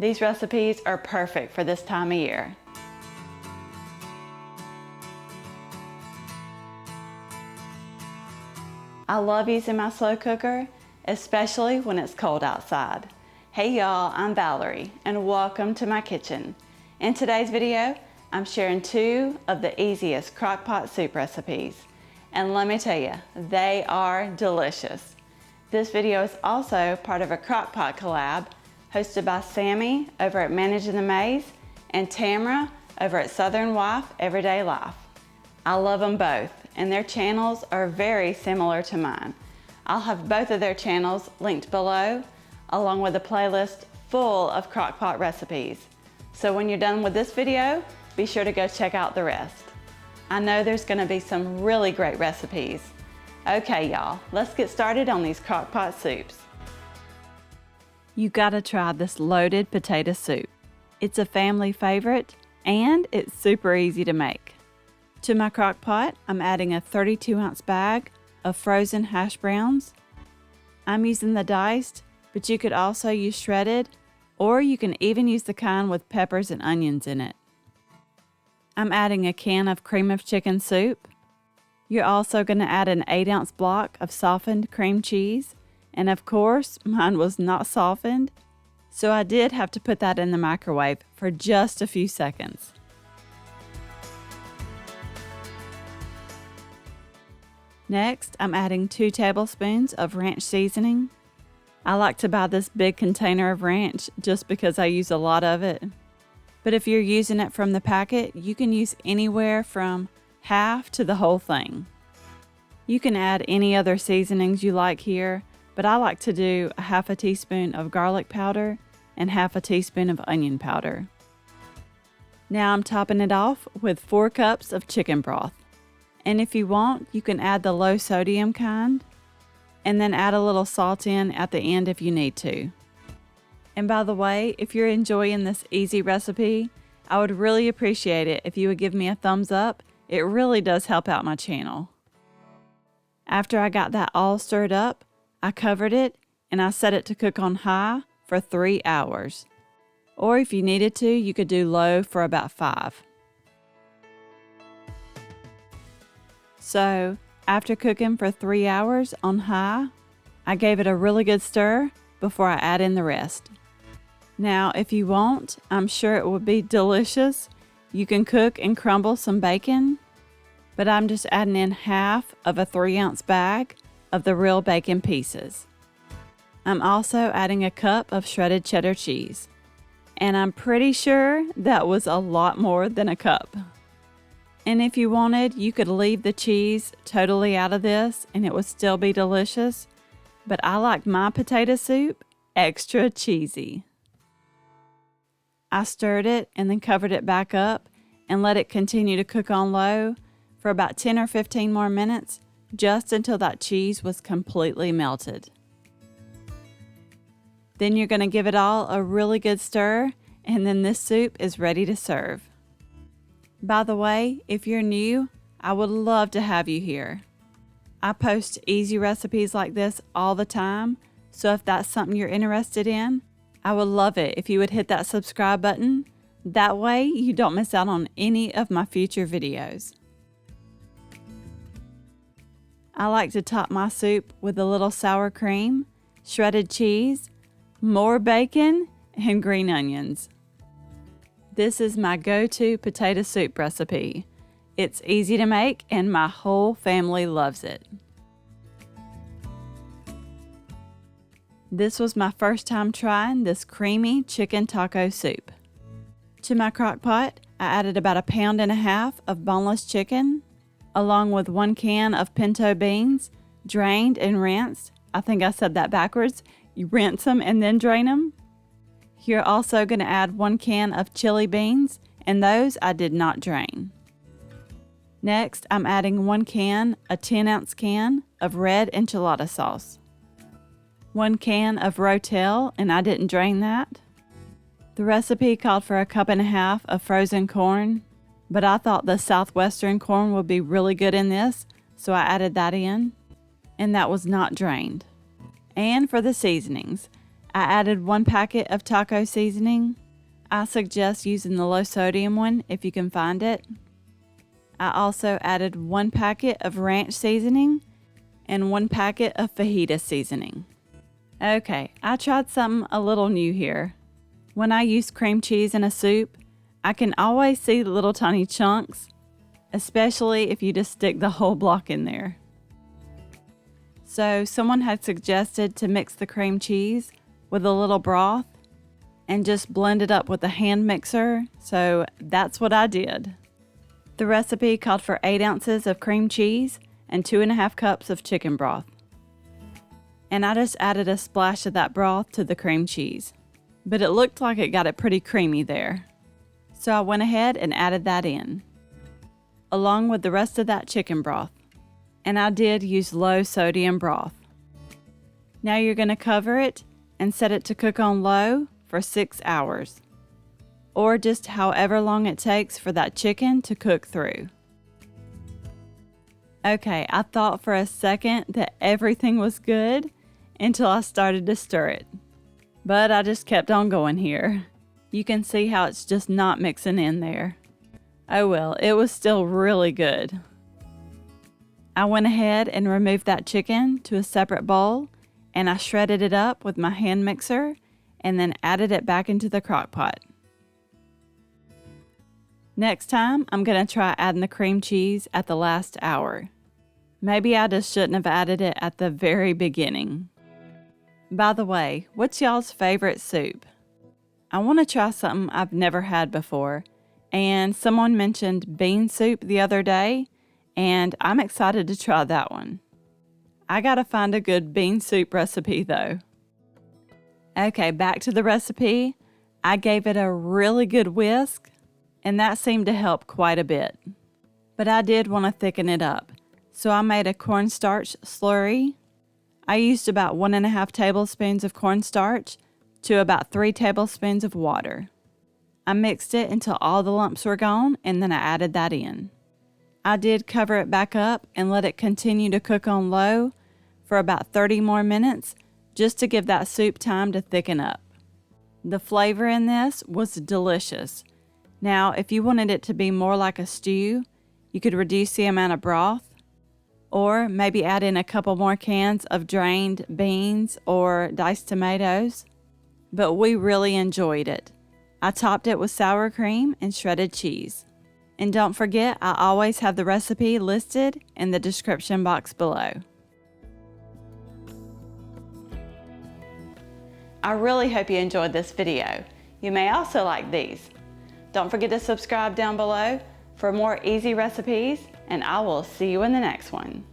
These recipes are perfect for this time of year. I love using my slow cooker, especially when it's cold outside. Hey y'all, I'm Valerie and welcome to my kitchen. In today's video, I'm sharing 2 of the easiest crockpot soup recipes. And let me tell you, they are delicious. This video is also part of a crockpot collab hosted by Sammi over at Managing the Maze and Tamara over at Southern Wife Everyday Life. I love them both and their channels are very similar to mine. I'll have both of their channels linked below along with a playlist full of crockpot recipes. So when you're done with this video, be sure to go check out the rest. I know there's gonna be some really great recipes. Okay y'all, let's get started on these crockpot soups. You gotta try this loaded potato soup. It's a family favorite and it's super easy to make. To my crockpot, I'm adding a 32-ounce bag of frozen hash browns. I'm using the diced, but you could also use shredded, or you can even use the kind with peppers and onions in it. I'm adding a can of cream of chicken soup. You're also going to add an 8-ounce block of softened cream cheese. And of course, mine was not softened, so I did have to put that in the microwave for just a few seconds. Next, I'm adding 2 tablespoons of ranch seasoning. I like to buy this big container of ranch just because I use a lot of it. But if you're using it from the packet, you can use anywhere from half to the whole thing. You can add any other seasonings you like here, but I like to do a half a teaspoon of garlic powder and half a teaspoon of onion powder. Now I'm topping it off with 4 cups of chicken broth. And if you want, you can add the low sodium kind, and then add a little salt in at the end if you need to. And by the way, if you're enjoying this easy recipe, I would really appreciate it if you would give me a thumbs up. It really does help out my channel. After I got that all stirred up, I covered it and I set it to cook on high for 3 hours. Or if you needed to, you could do low for about 5. So, after cooking for 3 hours on high, I gave it a really good stir before I add in the rest. Now, if you want, I'm sure it would be delicious. You can cook and crumble some bacon, but I'm just adding in half of a 3-ounce bag of the real bacon pieces. I'm also adding a cup of shredded cheddar cheese, and I'm pretty sure that was a lot more than a cup. And if you wanted, you could leave the cheese totally out of this and it would still be delicious, but I like my potato soup extra cheesy. I stirred it and then covered it back up and let it continue to cook on low for about 10 or 15 more minutes, just until that cheese was completely melted. Then you're going to give it all a really good stir, and then this soup is ready to serve. By the way, if you're new, I would love to have you here. I post easy recipes like this all the time, so if that's something you're interested in, I would love it if you would hit that subscribe button. That way you don't miss out on any of my future videos. I like to top my soup with a little sour cream, shredded cheese, more bacon, and green onions. This is my go-to potato soup recipe. It's easy to make and my whole family loves it. This was my first time trying this creamy chicken taco soup. To my crock pot, I added about 1.5 pounds of boneless chicken, along with 1 can of pinto beans, drained and rinsed. I think I said that backwards. You rinse them and then drain them. You're also going to add 1 can of chili beans, and those I did not drain. Next, I'm adding 1 can, a 10-ounce can of red enchilada sauce. 1 can of Rotel, and I didn't drain that. The recipe called for 1.5 cups of frozen corn, but I thought the southwestern corn would be really good in this, so I added that in, and that was not drained. And for the seasonings, I added 1 packet of taco seasoning. I suggest using the low sodium one if you can find it. I also added 1 packet of ranch seasoning and 1 packet of fajita seasoning. Okay, I tried something a little new here. When I use cream cheese in a soup, I can always see the little tiny chunks, especially if you just stick the whole block in there. So someone had suggested to mix the cream cheese with a little broth and just blend it up with a hand mixer, so that's what I did. The recipe called for 8 ounces of cream cheese and 2.5 cups of chicken broth. And I just added a splash of that broth to the cream cheese, but it looked like it got it pretty creamy there. So I went ahead and added that in, along with the rest of that chicken broth. And I did use low sodium broth. Now you're going to cover it and set it to cook on low for 6 hours, or just however long it takes for that chicken to cook through. Okay, I thought for a second that everything was good until I started to stir it, but I just kept on going here. You can see how it's just not mixing in there. Oh well, it was still really good. I went ahead and removed that chicken to a separate bowl, and I shredded it up with my hand mixer and then added it back into the crock pot. Next time, I'm going to try adding the cream cheese at the last hour. Maybe I just shouldn't have added it at the very beginning. By the way, what's y'all's favorite soup? I want to try something I've never had before, and someone mentioned bean soup the other day, and I'm excited to try that one. I gotta find a good bean soup recipe though. Okay, back to the recipe. I gave it a really good whisk, and that seemed to help quite a bit. But I did want to thicken it up, so I made a cornstarch slurry. I used about 1.5 tablespoons of cornstarch to about 3 tablespoons of water. I mixed it until all the lumps were gone, and then I added that in. I did cover it back up and let it continue to cook on low for about 30 more minutes, just to give that soup time to thicken up. The flavor in this was delicious. Now, if you wanted it to be more like a stew, you could reduce the amount of broth, or maybe add in a couple more cans of drained beans or diced tomatoes. But we really enjoyed it. I topped it with sour cream and shredded cheese. And don't forget, I always have the recipe listed in the description box below. I really hope you enjoyed this video. You may also like these. Don't forget to subscribe down below for more easy recipes, and I will see you in the next one.